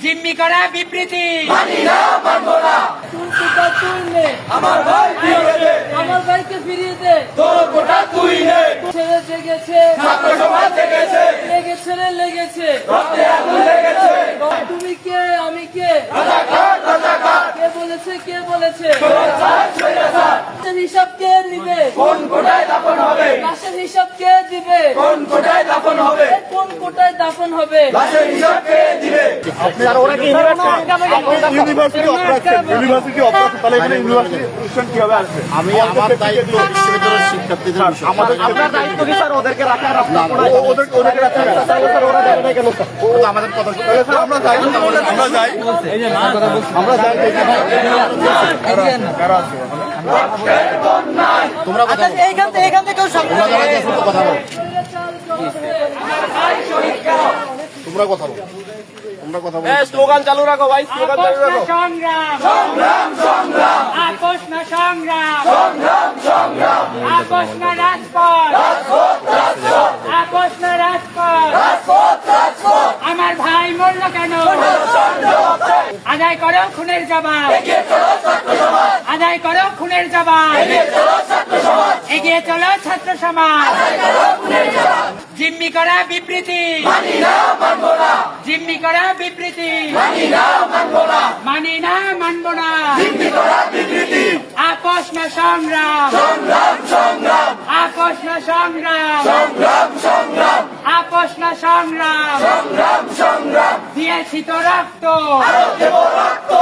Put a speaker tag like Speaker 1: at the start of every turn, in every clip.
Speaker 1: জিম্মি করা বিবৃতি
Speaker 2: মানি না, মানবো না।
Speaker 3: তুললে
Speaker 2: আমার ভাই ফিরিয়ে দে,
Speaker 3: আমার ভাইকে ফিরিয়ে দে।
Speaker 2: তোর কোটা তুই নে।
Speaker 3: ছেলে জেগেছে,
Speaker 2: ছাত্র সমাজ জেগেছে,
Speaker 3: লেগেছে রে লেগেছে।
Speaker 2: রক্তে আগুন লেগেছে।
Speaker 3: তুমি কে আমি কে?
Speaker 2: রাজাকার, রাজাকার,
Speaker 3: কে বলেছে কে বলেছে?
Speaker 2: স্বৈরাচার, স্বৈরাচার।
Speaker 3: লাশের হিসাব কে নিবে?
Speaker 2: কোন কোটায় দাফন হবে?
Speaker 3: লাশের হিসাব কে দিবে?
Speaker 2: কোন কোটায় দাফন হবে?
Speaker 3: কোন কোটায় দাফন হবে?
Speaker 2: লাশের হিসাব কে দিবে?
Speaker 4: আমি আমার দায়িত্ব বিশ্ববিদ্যালয়ের শিক্ষার্থীদের বিষয়।
Speaker 5: আপনার দায়িত্ব কি স্যার ওদেরকে রাখা? আর আপনি
Speaker 4: ওদেরকে রাখতে হবে।
Speaker 5: স্যার ওরা যাবে না কেন স্যার?
Speaker 4: আমাদের কথা আমরা যাই তোমরা কথা বলো।
Speaker 3: এইখান থেকে
Speaker 4: তোমরা যারা গেছো তো কথা বলো। তোমরা কথা বলো। তোমরা কথা বলো।
Speaker 5: স্লোগান চালু রাখো ভাই, স্লোগান চালু রাখো।
Speaker 1: সংগ্রাম
Speaker 2: সংগ্রাম, সংগ্রাম,
Speaker 1: আপোষ না সংগ্রাম
Speaker 2: সংগ্রাম, সংগ্রাম।
Speaker 1: আপোষ না রাজপথ
Speaker 2: রাজপথ, রাজপথ,
Speaker 1: আপোষ না রাজপথ
Speaker 2: রাজপথ, রাজপথ।
Speaker 1: আমার ভাই মরল কেন? আদায় করো খুনের জবাব,
Speaker 2: এগিয়ে চলো ছাত্র সমাজ,
Speaker 1: আদায় করো খুনের জবাব,
Speaker 2: এগিয়ে চলো ছাত্র সমাজ,
Speaker 1: এগিয়ে চলো ছাত্র সমাজ। জিম্মি করা বিবৃতি
Speaker 2: মানি না, মানবো না।
Speaker 1: জিম্মি করা বিবৃতি
Speaker 2: মানি না, মানবো না।
Speaker 1: মানি না মানব না।
Speaker 2: জিম্মি করা বিবৃতি,
Speaker 1: আপোষ না সংগ্রাম,
Speaker 2: সংগ্রাম, সংগ্রাম,
Speaker 1: আপোষ না সংগ্রাম,
Speaker 2: সংগ্রাম, সংগ্রাম,
Speaker 1: আপোষ না সংগ্রাম।
Speaker 2: সংগ্রাম, সংগ্রাম।
Speaker 1: দিয়েছি তো রক্ত,
Speaker 2: আরো দেব রক্ত,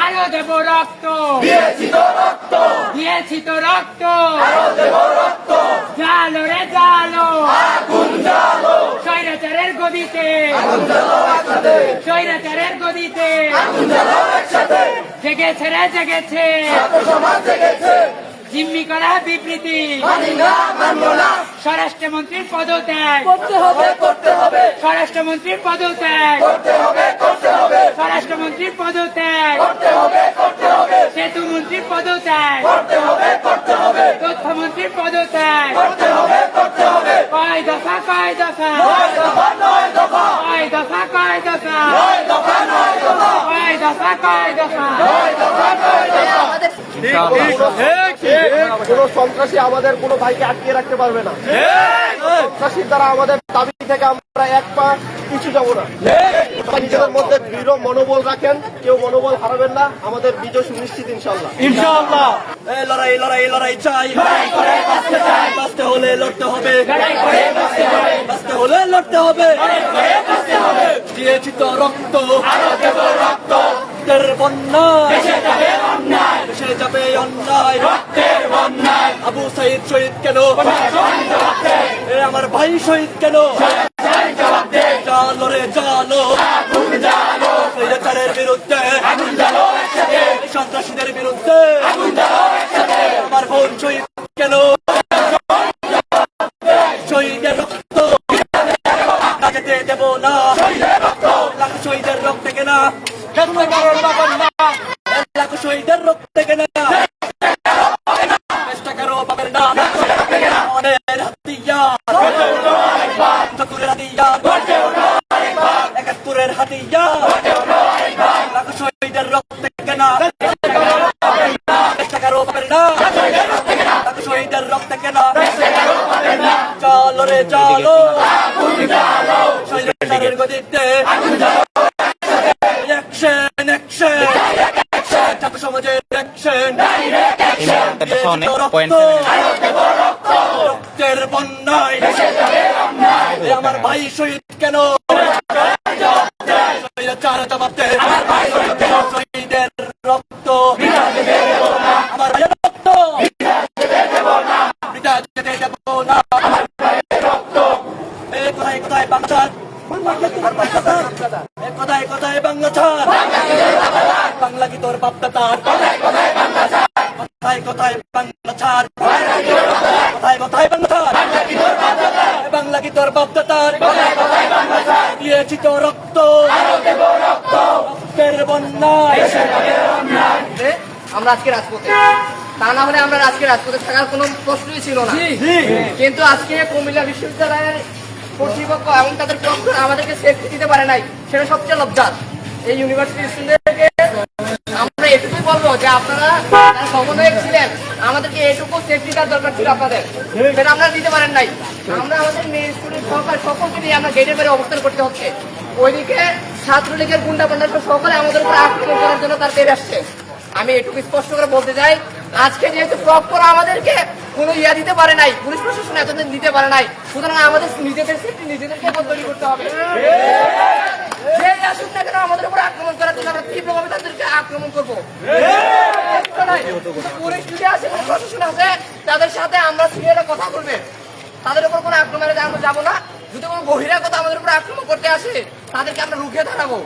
Speaker 1: আরো দেব রক্ত,
Speaker 2: দিয়েছি তো রক্ত,
Speaker 1: দিয়েছি তো রক্ত।
Speaker 2: আরো দেব রক্ত।
Speaker 1: জালো রে জালো,
Speaker 2: আগুন জ্বালো,
Speaker 1: স্বৈরাচারের গদিতে,
Speaker 2: আগুন জ্বালো একসাথে,
Speaker 1: স্বৈরাচারের গদিতে।
Speaker 2: আগুন জ্বালো একসাথে।
Speaker 1: জেগেছে রে জেগেছে,
Speaker 2: ছাত্র সমাজ জেগেছে,
Speaker 1: জিম্মি করা বিবৃতি
Speaker 2: মানি না, মানবো না।
Speaker 1: স্বরাষ্ট্রমন্ত্রীর পদত্যাগ,
Speaker 3: করতে হবে
Speaker 2: করতে হবে,
Speaker 1: স্বরাষ্ট্রমন্ত্রীর পদত্যাগ,
Speaker 2: করতে হবে, করতে হবে,
Speaker 1: স্বরাষ্ট্রমন্ত্রীর পদত্যাগ,
Speaker 2: করতে হবে, করতে হবে,
Speaker 1: সেতু মন্ত্রীর পদত্যাগ,
Speaker 2: করতে হবে, করতে হবে,
Speaker 1: তথ্যমন্ত্রীর পদত্যাগ।
Speaker 2: করতে হবে, করতে হবে।
Speaker 1: কয় দফা কয় দফা,
Speaker 2: নয় দফা, নয় দফা,
Speaker 1: কয় দফা কয় দফা,
Speaker 2: নয় দফা, নয় দফা,
Speaker 1: কয় দফা কয় দফা।
Speaker 2: নয় দফা, নয় দফা।
Speaker 5: কোন সন্ত্রাসী আমাদের কোন ভাইকে আটকে রাখতে পারবে না। সন্ত্রাসীর দ্বারা আমাদের দাবি থেকে আমরা এক পা পিছু যাবো না। সবাই নিজেদের মধ্যে দৃঢ় মনোবল রাখেন, কেউ মনোবল হারাবেন না। আমাদের বিজয় সুনিশ্চিত ইনশাল্লাহ।
Speaker 2: ইনশাআল্লাহ।
Speaker 5: এই লড়াই লড়াই লড়াই চাই,
Speaker 2: লড়াই করে বাঁচতে চাই,
Speaker 5: বাঁচতে হলে লড়তে হবে,
Speaker 2: লড়াই করে বাঁচতে হবে,
Speaker 5: বাঁচতে হলে লড়তে হবে।
Speaker 2: লড়াই করে বাঁচতে হবে।
Speaker 5: দিয়েছি তো রক্ত,
Speaker 2: আরো দেব রক্ত,
Speaker 5: রক্তের বন্যায়
Speaker 2: দেশে যাবে অন্যায়,
Speaker 5: দেশে যাবে অন্যায়।
Speaker 2: রক্তের বন্যায়।
Speaker 5: আবু সাইদ শহীদ কেন?
Speaker 2: প্রশাসন জবাব দে,
Speaker 5: এ আমার ভাই শহীদ কেন?
Speaker 2: প্রশাসন জবাব দে।
Speaker 5: জালো রে জালো,
Speaker 2: আগুন জ্বালো,
Speaker 5: স্বৈরাচারের বিরুদ্ধে,
Speaker 2: আগুন জ্বালো একসাথে,
Speaker 5: সন্ত্রাসীদের বিরুদ্ধে।
Speaker 2: আগুন জ্বালো একসাথে।
Speaker 5: আমার বোন শহীদ কেন? শহীদের রক্ত যেতে দেব না, লাখ শহীদের রক্ত কেনা, লাখ শহীদের রক্ত কেনা, টাকারও পাবেন না। অনেক হাতিয়ার, চতুরের হাতিয়ার, ৭১-এর হাতিয়ার, লাখ শহীদের রক্ত কেনা, টাকারও পাবেন না। লাখ শহীদের রক্ত কেনা, চলো রে চলো, শহীদের গদিতে অ্যাকশন অ্যাকশন, ছাত্র সমাজের অ্যাকশন, রক্তের বন্যায় এ আমার ভাই শহীদ কেন? চার জবাব দে, শহীদের রক্ত আমার ভাইয়ের রক্ত বৃথা যেতে দেব না। এ কোথায় কোথায় বাংলা, কোথায় কোথায় বাংলা ছাড়, বাংলা কি তোর বাপ দাদার? কোথায় কোথায় বাংলা ছাড়, কোথায় কোথায় বাংলা ছাড়, কোথায় কোথায় বাংলা ছাড়, বাংলা কি তোর বাপ দাদার? দিয়েছি তো রক্ত, রক্তের বন্যায়।
Speaker 6: আমরা আজকে রাজপথে, তা না হলে আমরা আজকে রাজপথে থাকার কোনো প্রশ্নই ছিল না। কিন্তু আজকে কুমিল্লা বিশ্ববিদ্যালয়ের কর্তৃপক্ষ এবং তাদের প্রক্টর আমাদেরকে সেফটি দিতে পারে নাই, সেটা সবচেয়ে লজ্জার। এই ইউনিভার্সিটি স্টুডেন্টদেরকে আমরা এটুকুই বলবো যে আপনারা যারা সমন্বয়ক ছিলেন আমাদেরকে এটুকু সেফটি দেওয়ার দরকার ছিল আপনাদের, সেটা আপনারা দিতে পারেন নাই। আমরা আমাদের মেয়ে স্টুডেন্ট সহকারে সকলকে নিয়ে আমরা গেটের বাইরে অবস্থান করতে হচ্ছে। ওইদিকে ছাত্রলীগের গুন্ডা পান্ডা সকলে আমাদের উপর আক্রমণ করার জন্য তার বের আসছে। আমি এটুকু স্পষ্ট করে বলতে চাই, আজকে যেহেতু প্রপার আমাদেরকে কোনো ইয়া দিতে পারে নাই, পুলিশ প্রশাসন এতদিন দিতে পারে নাই, সুতরাং আমাদের নিজেদের সেফটি নিজেদেরকে তৈরি করতে হবে। যে আসুক না কেন আমাদের উপর আক্রমণ করার জন্য আমরা তীব্রভাবে তাদেরকে আক্রমণ করবো। পুলিশ যদি আসে, কোনো প্রশাসন আছে, তাদের সাথে আমরা সিরিয়ালে কথা বলবে, তাদের উপর কোনো আক্রমণে আমরা যাবো না। যদি কোনো বহিরাগত আমাদের উপর আক্রমণ করতে আসে তাদেরকে আমরা রুখে দাঁড়াবো।